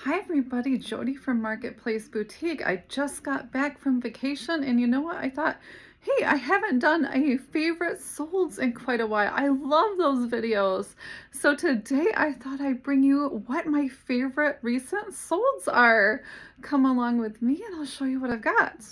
Hi everybody, Jody from Marketplace Boutique. I just got back from vacation and you know what? I thought, hey, I haven't done a favorite solds in quite a while. I love those videos. So today I thought I'd bring you what my favorite recent solds are. Come along with me and I'll show you what I've got.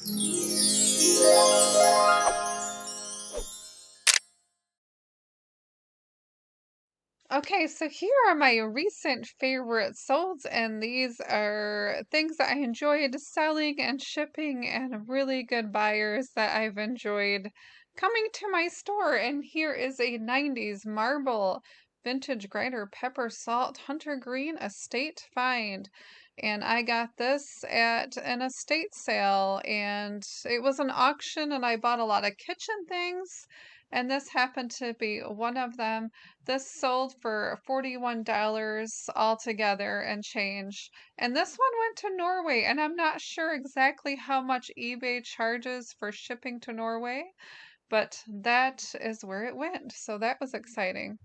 Okay, so here are my recent favorite solds, and these are things that I enjoyed selling and shipping, and really good buyers that I've enjoyed coming to my store. And here is a 90s marble vintage grinder pepper salt hunter green estate find. And I got this at an estate sale, and it was an auction, and I bought a lot of kitchen things, and this happened to be one of them. This sold for $41 altogether and change. And this one went to Norway, and I'm not sure exactly how much eBay charges for shipping to Norway, but that is where it went. So that was exciting.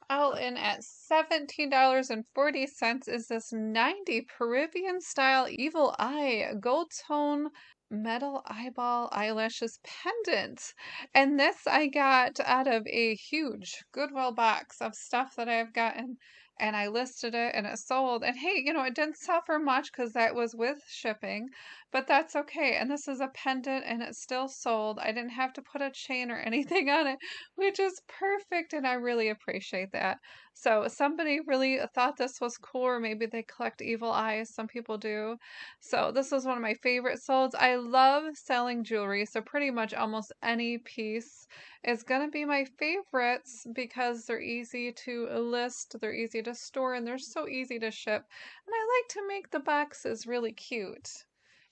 All in at $17.40 is this 90 Peruvian style evil eye gold tone metal eyeball eyelashes pendant. And this I got out of a huge Goodwill box of stuff that I've gotten, and I listed it and it sold. And hey, it didn't sell for much because that was with shipping, but that's okay. And this is a pendant and it still sold. I didn't have to put a chain or anything on it, which is perfect, and I really appreciate that. So somebody really thought this was cool, or maybe they collect evil eyes. Some people do. So this is one of my favorite solds. I love selling jewelry, so pretty much almost any piece is gonna be my favorites because they're easy to list, they're easy to store, and they're so easy to ship. And I like to make the boxes really cute.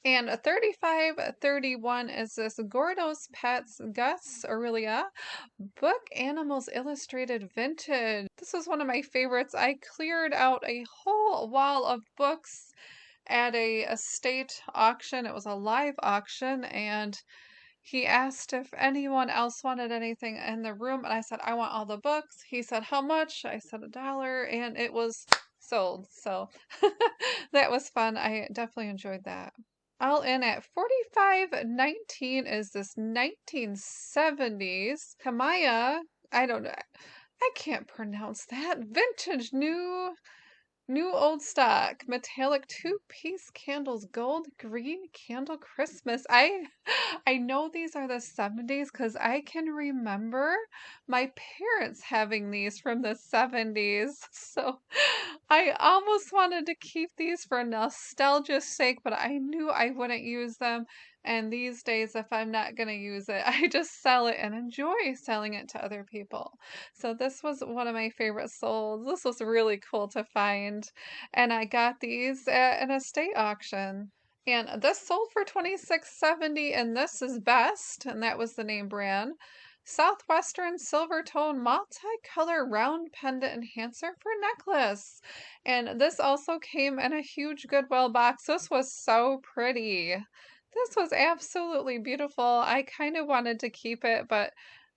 And a 3531 is this Gordo's Pets Gus Aurelia Book Animals Illustrated Vintage. This was one of my favorites. I cleared out a whole wall of books at a estate auction. It was a live auction, and he asked if anyone else wanted anything in the room, and I said, I want all the books. He said, how much? I said, $1, and it was sold. So that was fun. I definitely enjoyed that. All in at 4519 is this 1970s Kamaya. I don't know. I can't pronounce that. Vintage new old stock, metallic two-piece candles, gold green candle Christmas. I know these are the 70s because I can remember my parents having these from the 70s. So I almost wanted to keep these for nostalgia's sake, but I knew I wouldn't use them. And these days, if I'm not going to use it, I just sell it and enjoy selling it to other people. So this was one of my favorite solds. This was really cool to find. And I got these at an estate auction. And this sold for $26.70, and this is Best, and that was the name brand. Southwestern silver tone multicolor round pendant enhancer for necklace. And this also came in a huge Goodwill box. This was so pretty. This was absolutely beautiful. I kind of wanted to keep it, but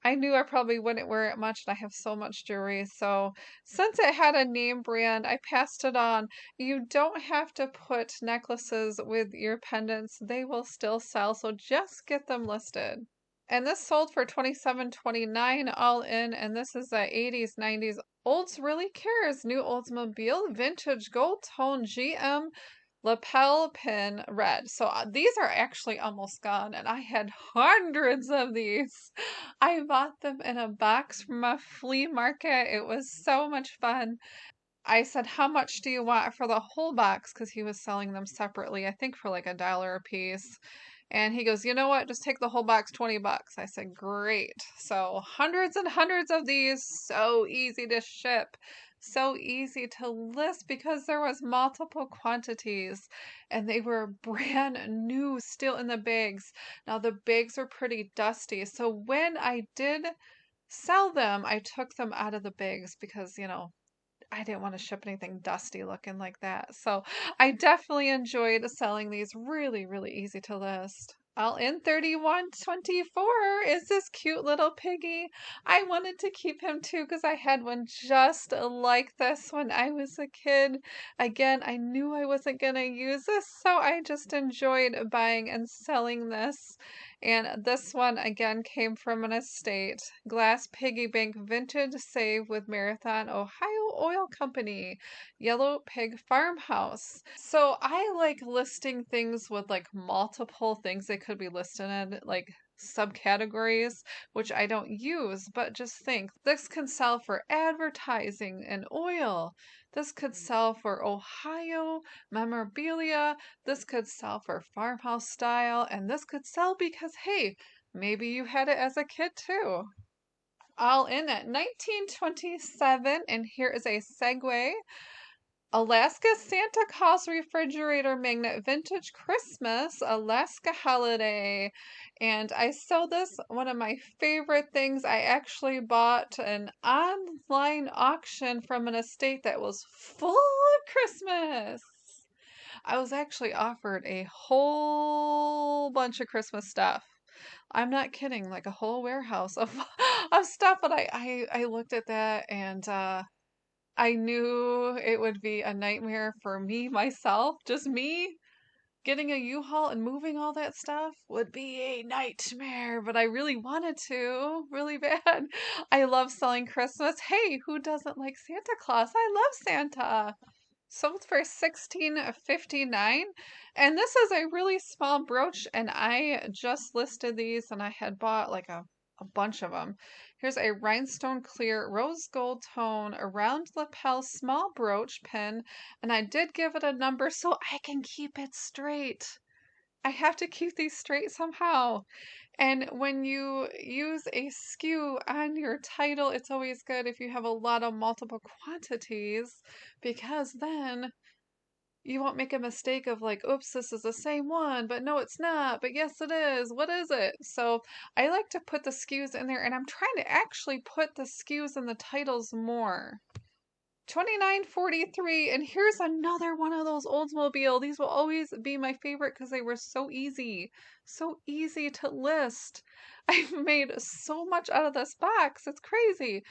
I knew I probably wouldn't wear it much, and I have so much jewelry. So since it had a name brand, I passed it on. You don't have to put necklaces with your pendants. They will still sell, so just get them listed. And this sold for $27.29 all in, and this is the 80s, 90s Olds Really Cares new Oldsmobile vintage gold tone GM lapel pin red. So these are actually almost gone, and I had hundreds of these. I bought them in a box from a flea market. It was so much fun. I said, how much do you want for the whole box? Because he was selling them separately, I think for like $1 a piece. And he goes, you know what? Just take the whole box, $20. I said, great. So hundreds and hundreds of these, so easy to ship, so easy to list because there was multiple quantities and they were brand new still in the bags. Now the bags were pretty dusty. So when I did sell them, I took them out of the bags because, I didn't want to ship anything dusty looking like that. So I definitely enjoyed selling these. Really, really easy to list. All in 3124 is this cute little piggy. I wanted to keep him too because I had one just like this when I was a kid. Again, I knew I wasn't going to use this, so I just enjoyed buying and selling this. And this one again came from an estate. Glass Piggy Bank Vintage Save with Marathon Ohio Oil Company. Yellow Pig Farmhouse. So I like listing things with like multiple things they could be listed in, like subcategories, which I don't use, but just think this can sell for advertising and oil. This could sell for Ohio memorabilia. This could sell for farmhouse style. And this could sell because, hey, maybe you had it as a kid too. All in at 1927, and here is a segue. Alaska Santa Claus refrigerator magnet vintage Christmas Alaska holiday. And I sold this, one of my favorite things. I actually bought an online auction from an estate that was full of Christmas. I was actually offered a whole bunch of Christmas stuff. I'm not kidding, like a whole warehouse of of stuff, but I looked at that and I knew it would be a nightmare for me, myself, just me getting a U-Haul and moving all that stuff would be a nightmare, but I really wanted to, really bad. I love selling Christmas. Hey, who doesn't like Santa Claus? I love Santa. Sold for $16.59, and this is a really small brooch, and I just listed these and I had bought like a bunch of them. Here's a rhinestone clear rose gold tone around lapel small brooch pin, and I did give it a number so I can keep it straight. I have to keep these straight somehow. And when you use a SKU on your title, it's always good if you have a lot of multiple quantities because then you won't make a mistake of like, oops, this is the same one, but no, it's not, but yes, it is. What is it? So I like to put the SKUs in there, and I'm trying to actually put the SKUs in the titles more. 29.43, and here's another one of those Oldsmobile. These will always be my favorite because they were so easy to list. I've made so much out of this box. It's crazy.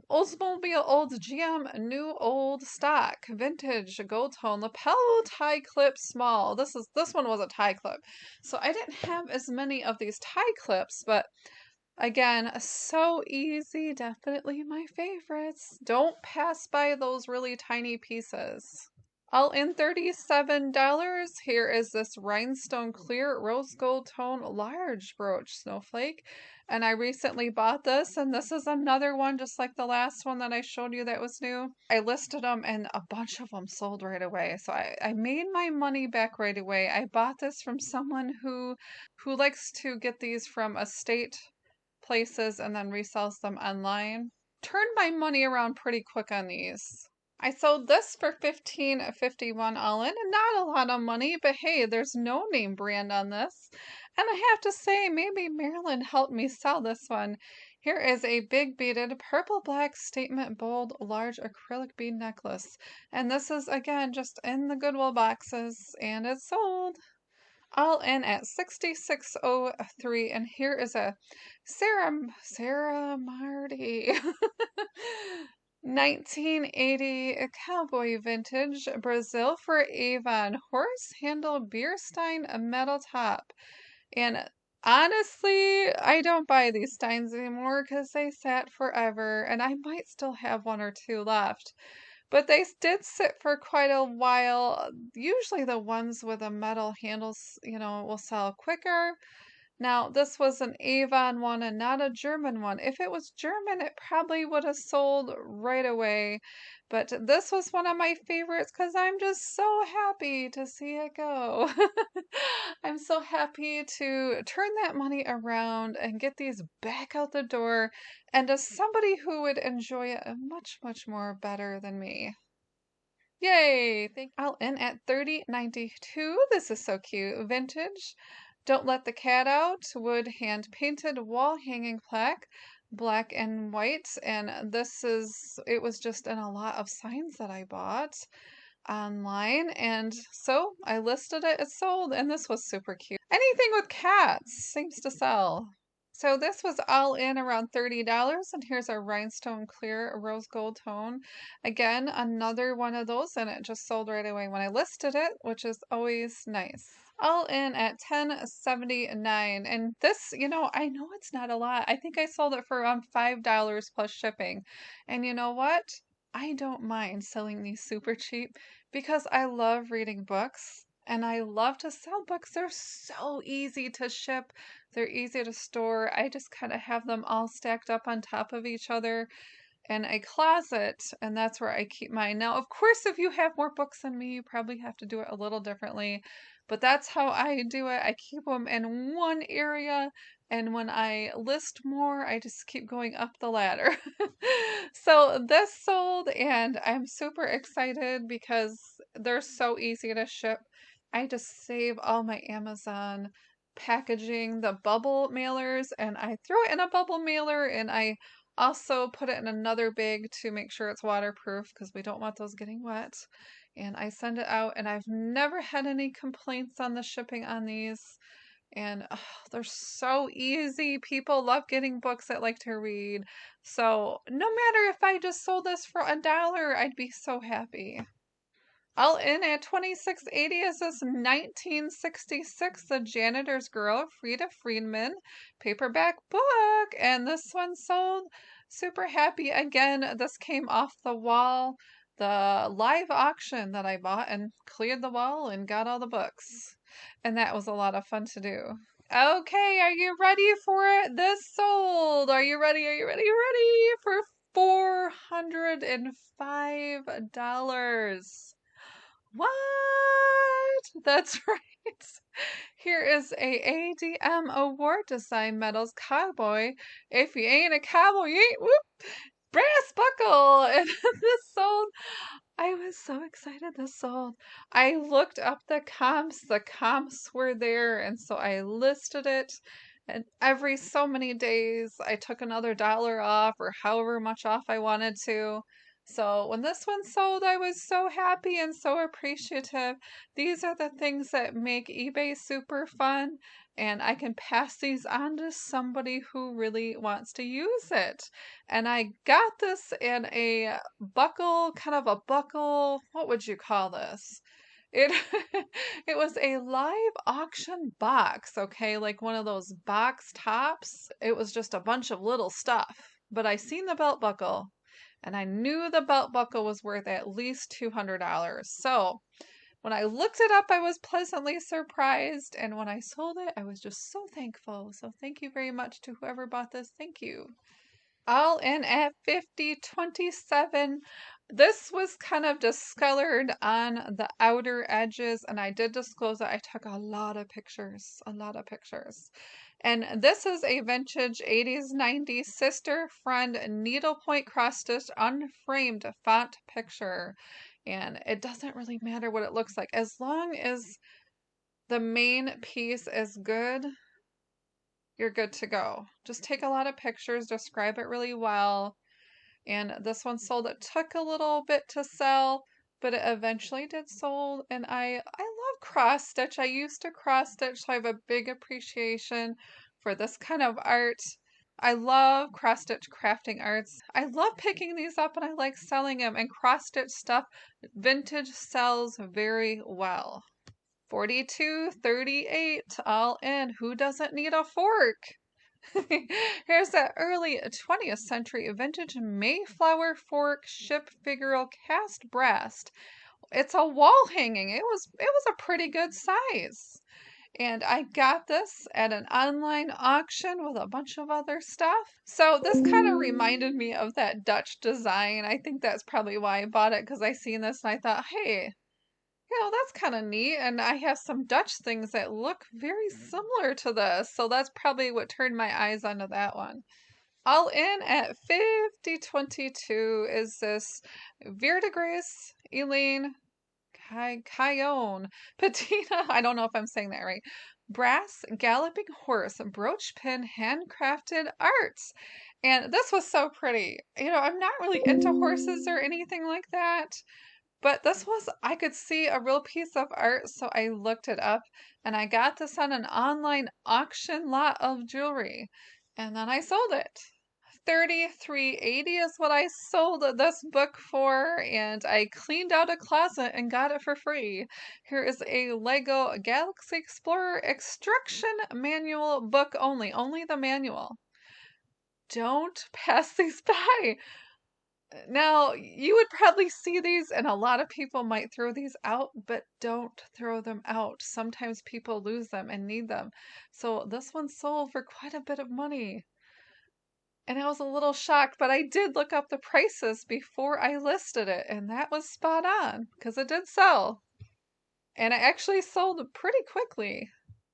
Oldsmobile Old GM New Old Stock Vintage Gold Tone Lapel Tie Clip Small. This one was a tie clip. So I didn't have as many of these tie clips, but again, so easy, definitely my favorites. Don't pass by those really tiny pieces. All in $37. Here is this rhinestone clear rose gold tone large brooch snowflake. And I recently bought this, and this is another one just like the last one that I showed you that was new. I listed them and a bunch of them sold right away. So I made my money back right away. I bought this from someone who likes to get these from estate places and then resells them online. Turned my money around pretty quick on these. I sold this for $15.51 all in, and not a lot of money, but hey, there's no name brand on this. And I have to say, maybe Marilyn helped me sell this one. Here is a big beaded purple black statement bold large acrylic bead necklace. And this is again just in the Goodwill boxes, and it's sold. All in at $66.03, and here is a Sarah Marty 1980 cowboy vintage Brazil for Avon horse handle beer stein metal top. And honestly, I don't buy these steins anymore because they sat forever, and I might still have one or two left. But they did sit for quite a while. Usually the ones with the metal handles, will sell quicker. Now, this was an Avon one and not a German one. If it was German, it probably would have sold right away. But this was one of my favorites because I'm just so happy to see it go. I'm so happy to turn that money around and get these back out the door and as somebody who would enjoy it much, much more better than me. Yay! I'll in at $30.92. This is so cute. Vintage. Don't Let the Cat Out. Wood hand painted wall hanging plaque. Black and white. And it was just in a lot of signs that I bought. online, and so I listed it, it sold, and this was super cute. Anything with cats seems to sell. So this was all in around $30, and here's our rhinestone clear rose gold tone. Again, another one of those, and it just sold right away when I listed it, which is always nice. All in at $10.79, and this, I know it's not a lot. I think I sold it for around $5 plus shipping. And you know what? I don't mind selling these super cheap because I love reading books and I love to sell books. They're so easy to ship, they're easy to store. I just kind of have them all stacked up on top of each other in a closet, and that's where I keep mine. Now, of course, if you have more books than me, you probably have to do it a little differently, but that's how I do it. I keep them in one area, and when I list more, I just keep going up the ladder. So this sold, and I'm super excited because they're so easy to ship. I just save all my Amazon packaging, the bubble mailers, and I throw it in a bubble mailer, and I also put it in another bag to make sure it's waterproof because we don't want those getting wet. And I send it out, and I've never had any complaints on the shipping on these. And they're so easy. People love getting books that like to read. So no matter if I just sold this for $1, I'd be so happy. All in at 2680 is this 1966 The Janitor's Girl, Frida Friedman paperback book, and this one sold. Super happy. Again, this came off the wall, the live auction that I bought, and cleared the wall and got all the books. And that was a lot of fun to do. Okay, are you ready for it? This sold. Are you ready? Are you ready? Are you ready for $405? What? That's right. Here is a ADM Award Design Medals Cowboy. If you ain't a cowboy, you ain't whoop. Brass buckle. And this sold. I was so excited this sold. I looked up the comps were there, and so I listed it. And every so many days, I took another dollar off or however much off I wanted to. So when this one sold, I was so happy and so appreciative. These are the things that make eBay super fun, and I can pass these on to somebody who really wants to use it. And I got this in a buckle, kind of a buckle, what would you call this? It it was a live auction box, okay, like one of those box tops. It was just a bunch of little stuff. But I seen the belt buckle and I knew the belt buckle was worth at least $200. So when I looked it up, I was pleasantly surprised. And when I sold it, I was just so thankful. So thank you very much to whoever bought this. Thank you. All in at 5027. This was kind of discolored on the outer edges, and I did disclose that I took a lot of pictures, a lot of pictures. And this is a vintage 80s, 90s sister friend needlepoint cross stitch unframed font picture. And it doesn't really matter what it looks like as long as the main piece is good, you're good to go. Just take a lot of pictures, describe it really well. And this one sold. It took a little bit to sell, but it eventually did sold. And I love cross stitch. I used to cross stitch, so I have a big appreciation for this kind of art. I love cross stitch crafting arts. I love picking these up and I like selling them. And cross stitch stuff, vintage sells very well. 4238 all in. Who doesn't need a fork? Here's that early 20th century vintage Mayflower fork ship figural cast brass. It's a wall hanging. It was a pretty good size. And I got this at an online auction with a bunch of other stuff. So this kind of reminded me of that Dutch design. I think that's probably why I bought it, because I seen this and I thought, hey, that's kind of neat. And I have some Dutch things that look very similar to this. So that's probably what turned my eyes onto that one. All in at 5022 is this Verdigris Elaine Cayenne Patina. I don't know if I'm saying that right. Brass galloping horse brooch pin handcrafted arts. And this was so pretty. I'm not really into horses or anything like that, But this was, I could see a real piece of art, so I looked it up and I got this on an online auction lot of jewelry. And then I sold it. 33.80 is what I sold this book for, and I cleaned out a closet and got it for free. Here is a Lego Galaxy Explorer Extraction Manual book only the manual. Don't pass these by. Now, you would probably see these, and a lot of people might throw these out, but don't throw them out. Sometimes people lose them and need them. So this one sold for quite a bit of money. And I was a little shocked, but I did look up the prices before I listed it, and that was spot on because it did sell. And I actually sold pretty quickly.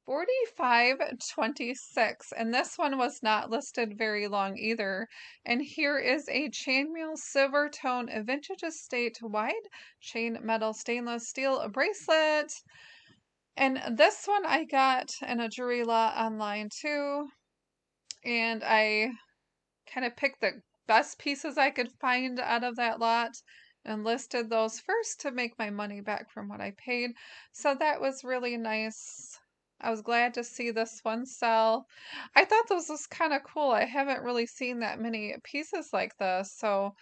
45.26, and this one was not listed very long either. And here is a chainmail silver tone vintage estate wide chain metal stainless steel bracelet. And this one I got in a jewelry lot online too. And I kind of picked the best pieces I could find out of that lot and listed those first to make my money back from what I paid. So that was really nice. I was glad to see this one sell. I thought this was kind of cool. I haven't really seen that many pieces like this. So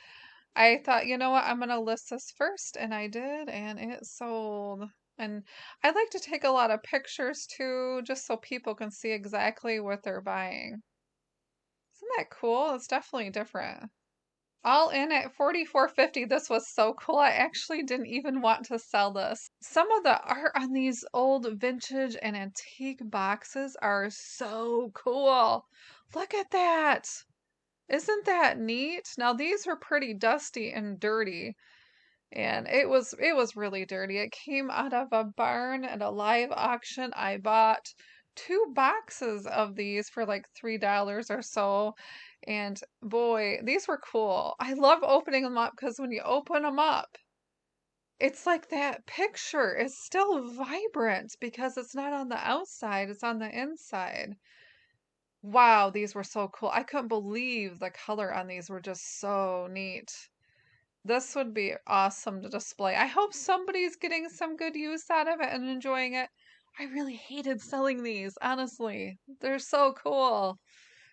I thought, you know what, I'm going to list this first. And I did, and it sold. And I like to take a lot of pictures too, just so people can see exactly what they're buying. Isn't that cool? It's definitely different. All in at 44.50. This was so cool. I actually didn't even want to sell this. Some of the art on these old vintage and antique boxes are so cool. Look at that. Isn't that neat? Now these were pretty dusty and dirty, and it was really dirty. It came out of a barn at a live auction. I bought 2 boxes of these for like $3 or so. And boy, these were cool. I love opening them up because when you open them up, it's like that picture is still vibrant because it's not on the outside, it's on the inside. Wow, these were so cool. I couldn't believe the color on these were just so neat. This would be awesome to display. I hope somebody's getting some good use out of it and enjoying it. I really hated selling these, honestly. They're so cool.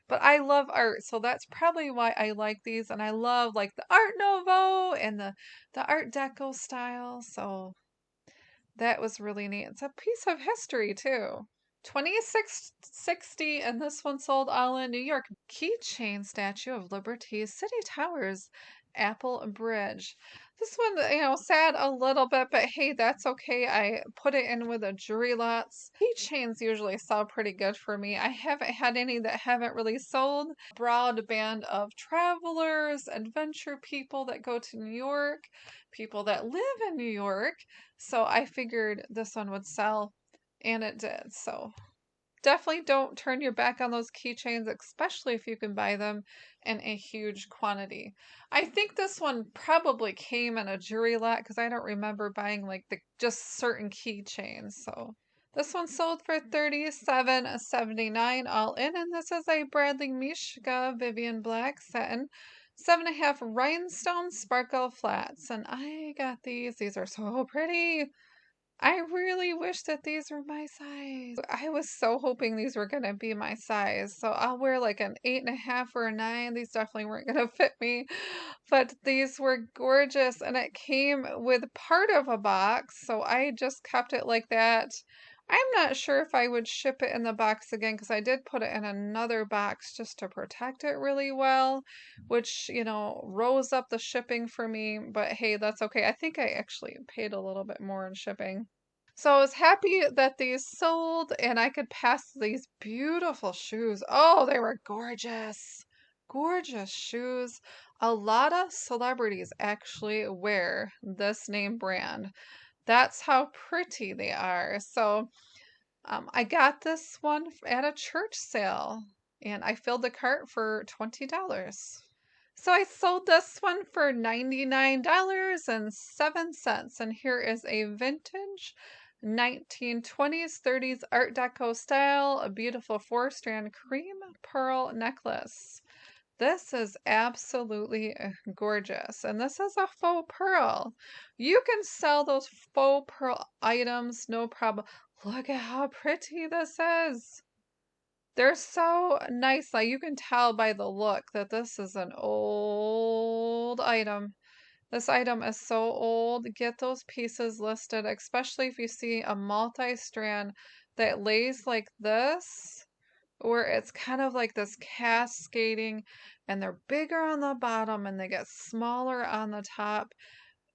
But I love art, so that's probably why I like these. And I love like the Art Nouveau and the Art Deco style. So that was really neat. It's a piece of history too. 26.60, and this one sold all in New York. Keychain Statue of Liberty, City Towers, Apple Bridge. This one, sad a little bit, but hey, that's okay. I put it in with the jewelry lots. Keychains usually sell pretty good for me. I haven't had any that haven't really sold. Broad band of travelers, adventure people that go to New York, people that live in New York. So I figured this one would sell, and it did. So definitely don't turn your back on those keychains, especially if you can buy them in a huge quantity. I think this one probably came in a jewelry lot because I don't remember buying like the just certain keychains. So this one sold for $37.79 all in, and this is a Bradley Mishka Vivian Black satin 7.5 rhinestone sparkle flats, and I got these. These are so pretty. I really wish that these were my size. I was so hoping these were gonna be my size. So I'll wear like an 8.5 or a 9. These definitely weren't gonna fit me. But these were gorgeous, and it came with part of a box, so I just kept it like that. I'm not sure if I would ship it in the box again because I did put it in another box just to protect it really well, which, rose up the shipping for me. But hey, that's okay. I think I actually paid a little bit more in shipping. So I was happy that these sold and I could pass these beautiful shoes. Oh, they were gorgeous. Gorgeous shoes. A lot of celebrities actually wear this name brand. That's how pretty they are. So I got this one at a church sale and I filled the cart for $20. So I sold this one for $99.07. And here is a vintage 1920s, 30s Art Deco style, a beautiful 4-strand cream pearl necklace. This is absolutely gorgeous. And this is a faux pearl. You can sell those faux pearl items, no problem. Look at how pretty this is. They're so nice. Like you can tell by the look that this is an old item. This item is so old. Get those pieces listed, especially if you see a multi-strand that lays like this, where it's kind of like this cascading and they're bigger on the bottom and they get smaller on the top.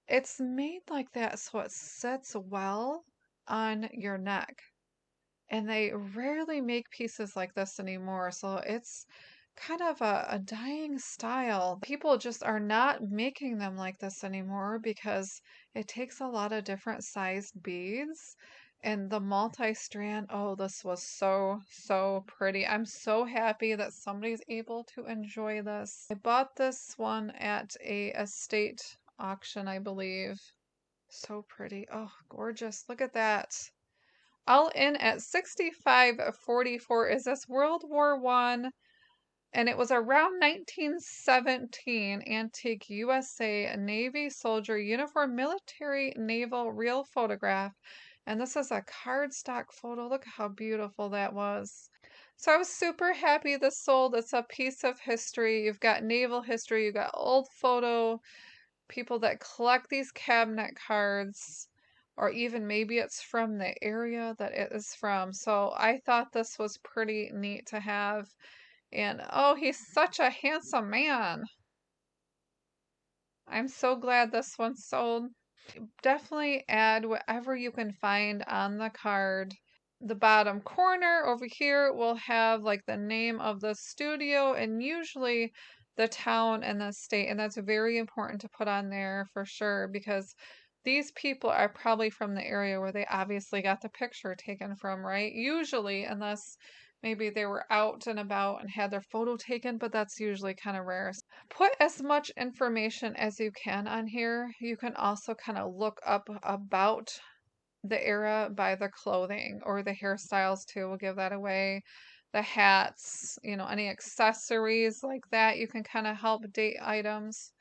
It's made like that so it sits well on your neck. And they rarely make pieces like this anymore. So it's kind of a dying style. People just are not making them like this anymore because it takes a lot of different sized beads. And the multi-strand, oh, this was so, so pretty. I'm so happy that somebody's able to enjoy this. I bought this one at a estate auction, I believe. So pretty. Oh, gorgeous. Look at that. All in at 65.44. Is this World War One? And it was around 1917. Antique USA Navy soldier uniform military naval real photograph. And this is a cardstock photo. Look how beautiful that was. So I was super happy this sold. It's a piece of history. You've got naval history. You've got old photo. People that collect these cabinet cards, or even maybe it's from the area that it is from. So I thought this was pretty neat to have. And oh, he's such a handsome man. I'm so glad this one sold. Definitely add whatever you can find on the card. The bottom corner over here will have like the name of the studio and usually the town and the state. And that's very important to put on there for sure because these people are probably from the area where they obviously got the picture taken from, right? Usually, unless maybe they were out and about and had their photo taken, but that's usually kind of rare. Put as much information as you can on here. You can also kind of look up about the era by the clothing or the hairstyles too. We'll give that away. The hats, any accessories like that, you can kind of help date items.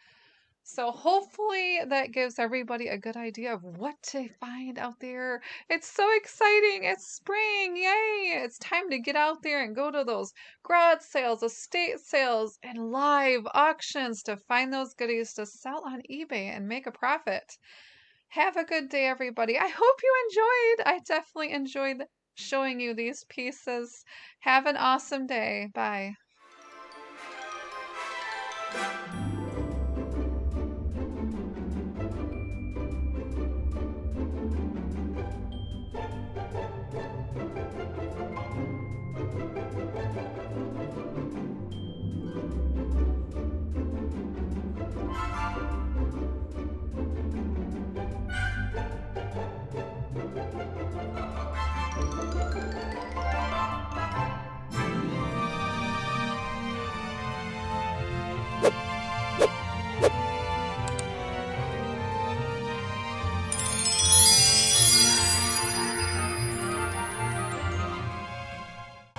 So hopefully that gives everybody a good idea of what to find out there. It's so exciting. It's spring. Yay. It's time to get out there and go to those garage sales, estate sales, and live auctions to find those goodies to sell on eBay and make a profit. Have a good day, everybody. I hope you enjoyed. I definitely enjoyed showing you these pieces. Have an awesome day. Bye.